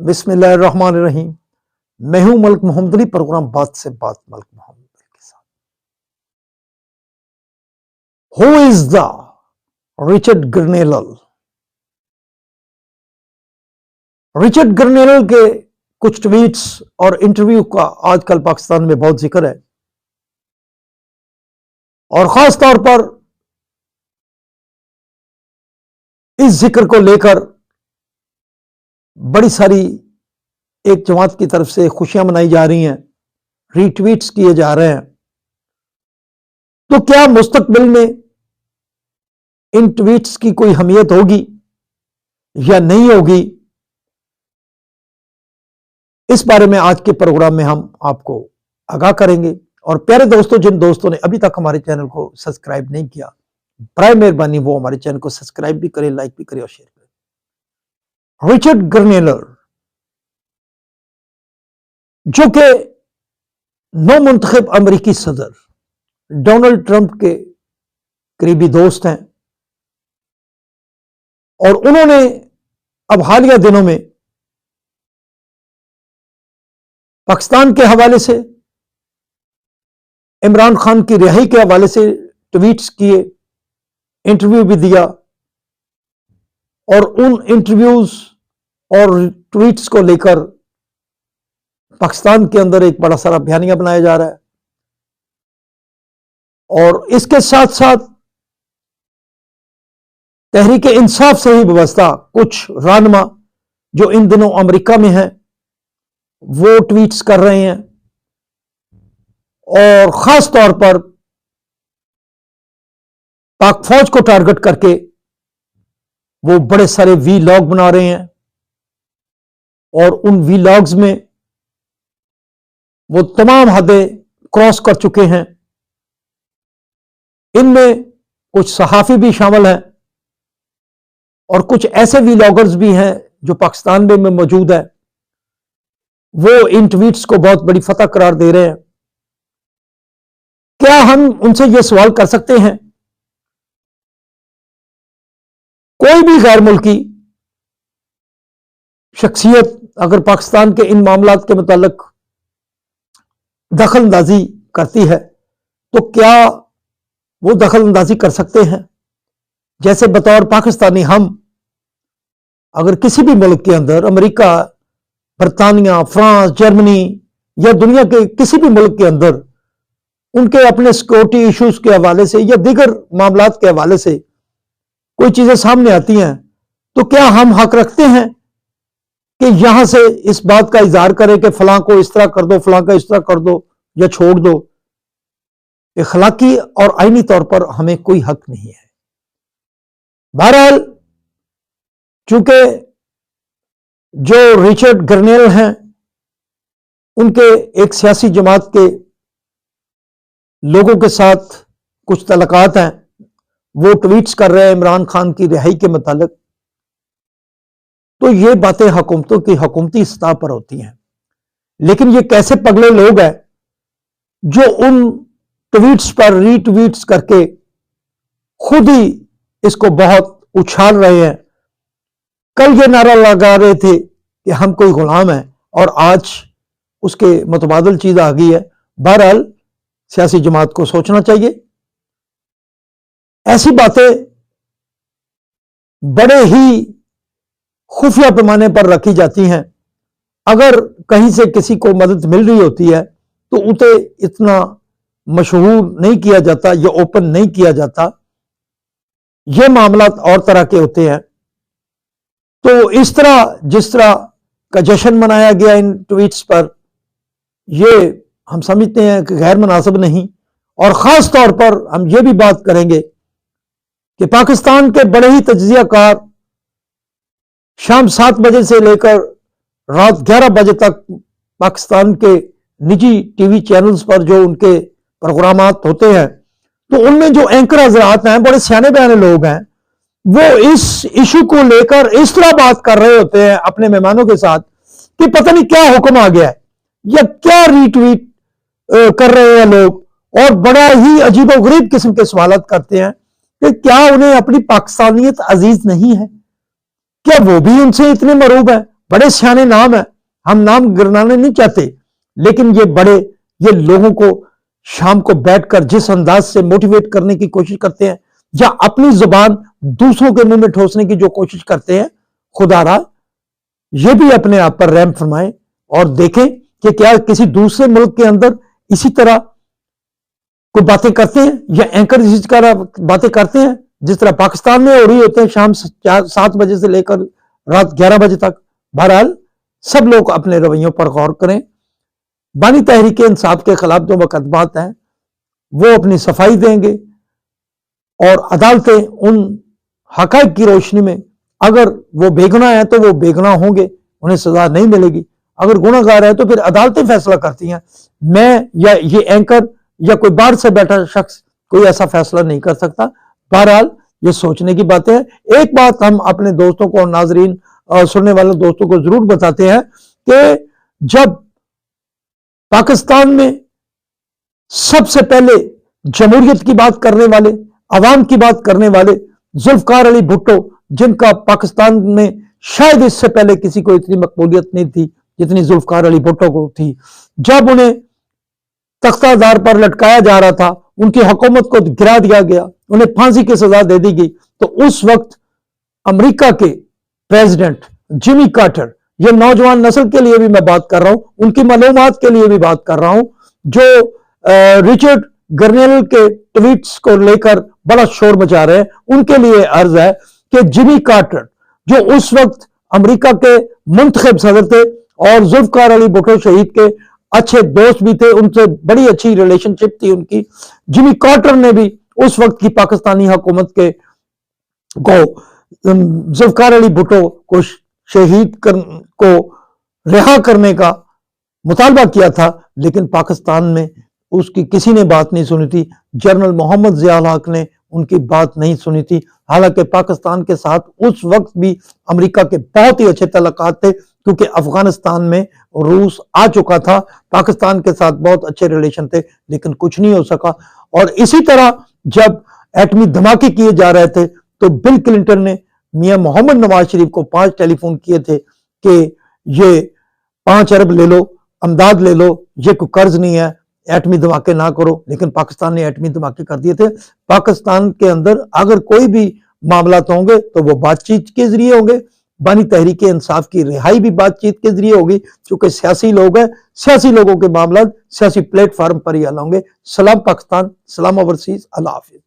बिस्मिल्लाहिर्रहमानिर्रहीम। मैं हूं मलिक मोहम्मद अली, प्रोग्राम बात से बात मलिक मोहम्मद अली के साथ। Who is the Richard Grenell? Richard Grenell के कुछ ट्वीट्स और इंटरव्यू का आजकल पाकिस्तान में बहुत जिक्र है, और खास तौर पर इस जिक्र को लेकर बड़ी सारी एक जमात की तरफ से खुशियां मनाई जा रही हैं, रीट्वीट्स किए जा रहे हैं। तो क्या मुस्तकबिल में इन ट्वीट्स की कोई अहमियत होगी या नहीं होगी, इस बारे में आज के प्रोग्राम में हम आपको आगाह करेंगे। और प्यारे दोस्तों, जिन दोस्तों ने अभी तक हमारे चैनल को सब्सक्राइब नहीं किया, बराए मेहरबानी वो हमारे चैनल को सब्सक्राइब भी करें, लाइक भी करें और शेयर करें। रिचर्ड ग्रनेल, जो कि नौमुंतखब अमेरिकी सदर डोनाल्ड ट्रंप के करीबी दोस्त हैं, और उन्होंने अब हालिया दिनों में पाकिस्तान के हवाले से, इमरान खान की रिहाई के हवाले से ट्वीट्स किए, इंटरव्यू भी दिया, और उन इंटरव्यूज और ट्वीट्स को लेकर पाकिस्तान के अंदर एक बड़ा सारा बयानिया बनाया जा रहा है। और इसके साथ साथ तहरीक इंसाफ से ही व्यवस्था कुछ रहनुमा जो इन दिनों अमेरिका में हैं, वो ट्वीट्स कर रहे हैं, और खास तौर पर पाक फौज को टारगेट करके वो बड़े सारे वीलॉग बना रहे हैं, और उन वीलॉग्स में वो तमाम हदें क्रॉस कर चुके हैं। इनमें कुछ सहाफी भी शामिल हैं, और कुछ ऐसे वीलॉगर्स भी हैं जो पाकिस्तान में मौजूद है। वो इन ट्वीट्स को बहुत बड़ी फतह करार दे रहे हैं। क्या हम उनसे यह सवाल कर सकते हैं, कोई भी गैर मुल्की शख्सियत अगर पाकिस्तान के इन मामलात के मुतालिक दखल अंदाजी करती है, तो क्या वो दखल अंदाजी कर सकते हैं? जैसे बतौर पाकिस्तानी हम अगर किसी भी मुल्क के अंदर, अमेरिका, बरतानिया, फ्रांस, जर्मनी या दुनिया के किसी भी मुल्क के अंदर उनके अपने सिक्योरिटी इश्यूज के हवाले से या दीगर मामलात के हवाले से कोई चीजें सामने आती हैं, तो क्या हम हक रखते हैं कि यहां से इस बात का इजहार करें कि फलां को इस तरह कर दो, फलां का इस तरह कर दो या छोड़ दो? अखलाकी और आईनी तौर पर हमें कोई हक नहीं है। बहरहाल, चूंकि जो रिचर्ड ग्रनेल हैं, उनके एक सियासी जमात के लोगों के साथ कुछ तलकात हैं, वो ट्वीट्स कर रहे हैं इमरान खान की रिहाई के मुतालिक। तो ये बातें हुकूमतों की हुकूमती सतह पर होती हैं, लेकिन ये कैसे पगले लोग हैं जो उन ट्वीट्स पर रीट्वीट्स करके खुद ही इसको बहुत उछाल रहे हैं। कल ये नारा लगा रहे थे कि हम कोई गुलाम है, और आज उसके मुतबादिल चीज आ गई है। बहरहाल, सियासी जमात को सोचना चाहिए। ऐसी बातें बड़े ही खुफिया पैमाने पर रखी जाती हैं। अगर कहीं से किसी को मदद मिल रही होती है तो उसे इतना मशहूर नहीं किया जाता या ओपन नहीं किया जाता। ये मामलात और तरह के होते हैं। तो इस तरह जिस तरह का जश्न मनाया गया इन ट्वीट्स पर, ये हम समझते हैं कि गैर मुनासिब नहीं। और ख़ास तौर पर हम ये भी बात करेंगे कि पाकिस्तान के बड़े ही तज्जियाकार शाम 7 बजे से लेकर रात 11 बजे तक पाकिस्तान के निजी टीवी चैनल्स पर जो उनके प्रोग्रामात होते हैं, तो उनमें जो एंकर हजरात हैं, बड़े सियाने बयाने लोग हैं, वो इस इशू को लेकर इस तरह बात कर रहे होते हैं अपने मेहमानों के साथ कि पता नहीं क्या हुक्म आ गया है या क्या रीट्वीट कर रहे हैं लोग, और बड़ा ही अजीबोगरीब किस्म के सवालात करते हैं कि क्या उन्हें अपनी पाकिस्तानियत अजीज नहीं है? क्या वो भी उनसे इतने मरूब है? बड़े सियाने नाम है, हम नाम गिनाने नहीं चाहते, लेकिन ये लोगों को शाम को बैठकर जिस अंदाज से मोटिवेट करने की कोशिश करते हैं या अपनी जुबान दूसरों के मुंह में ठोसने की जो कोशिश करते हैं, खुदारा ये भी अपने आप पर रहम फरमाएं और देखें कि क्या किसी दूसरे मुल्क के अंदर इसी तरह कोई बातें करते हैं या एंकर इसी तरह बातें करते हैं जिस तरह पाकिस्तान में हो रही होते हैं शाम 7 बजे से लेकर रात 11 बजे तक। बहरहाल सब लोग अपने रवैयों पर गौर करें। बानी तहरीक इंसाफ के खिलाफ जो मुकदमात हैं वो अपनी सफाई देंगे और अदालतें उन हकायक की रोशनी में, अगर वो बेगुनाह है तो वो बेगुनाह होंगे, उन्हें सजा नहीं मिलेगी। अगर गुनाहगार है तो फिर अदालतें फैसला करती हैं। मैं या ये एंकर या कोई बाहर से बैठा शख्स कोई ऐसा फैसला नहीं कर सकता। बहरहाल ये सोचने की बातें हैं। एक बात हम अपने दोस्तों को, नाजरीन और सुनने वाले दोस्तों को जरूर बताते हैं कि जब पाकिस्तान में सबसे पहले जमहूरियत की बात करने वाले, अवाम की बात करने वाले जुल्फकार अली भुट्टो, जिनका पाकिस्तान में शायद इससे पहले किसी को इतनी मकबूलियत नहीं थी जितनी जुल्फकार अली भुट्टो को थी, जब उन्हें तख्तादार पर लटकाया जा रहा था, उनकी हुकूमत को गिरा दिया गया, उन्हें फांसी की सजा दे दी गई, तो उस वक्त अमेरिका के प्रेसिडेंट जिमी कार्टर, ये नौजवान नस्ल के लिए भी मैं बात कर रहा हूं, उनकी मालूमात के लिए भी बात कर रहा हूं, जो रिचर्ड गर्नेल के ट्वीट्स को लेकर बड़ा शोर मचा रहे हैं, उनके लिए अर्ज है कि जिमी कार्टर जो उस वक्त अमेरिका के मुंतखब सदर थे और जुल्फकार अली भुट्टो शहीद के अच्छे दोस्त भी थे, उनसे बड़ी अच्छी रिलेशनशिप थी उनकी, जिमी कार्टर ने भी उस वक्त की पाकिस्तानी हुकूमत के को जुल्फकार अली भुट्टो को को रिहा करने का मुतालबा किया था, लेकिन पाकिस्तान में उसकी किसी ने बात नहीं सुनी थी। जनरल मोहम्मद ज़िया हक ने उनकी बात नहीं सुनी थी। हालांकि पाकिस्तान के साथ उस वक्त भी अमेरिका के बहुत ही अच्छे तल्लुकात थे, क्योंकि अफगानिस्तान में रूस आ चुका था, पाकिस्तान के साथ बहुत अच्छे रिलेशन थे, लेकिन कुछ नहीं हो सका। और इसी तरह जब एटमी धमाके किए जा रहे थे तो बिल क्लिंटन ने मियां मोहम्मद नवाज शरीफ को 5 टेलीफोन किए थे कि ये 5 अरब ले लो, अमदाद ले लो, ये कोई कर्ज नहीं है, एटमी धमाके ना करो, लेकिन पाकिस्तान ने एटमी धमाके कर दिए थे। पाकिस्तान के अंदर अगर कोई भी मामला होंगे तो वो बातचीत के जरिए होंगे। बानी तहरीक इंसाफ की रिहाई भी बातचीत के जरिए होगी, क्योंकि सियासी लोग हैं, सियासी लोगों के मामला सियासी प्लेटफॉर्म पर ही हल होंगे। सलाम पाकिस्तान, सलाम ओवरसीज, अल्लाह हाफिज।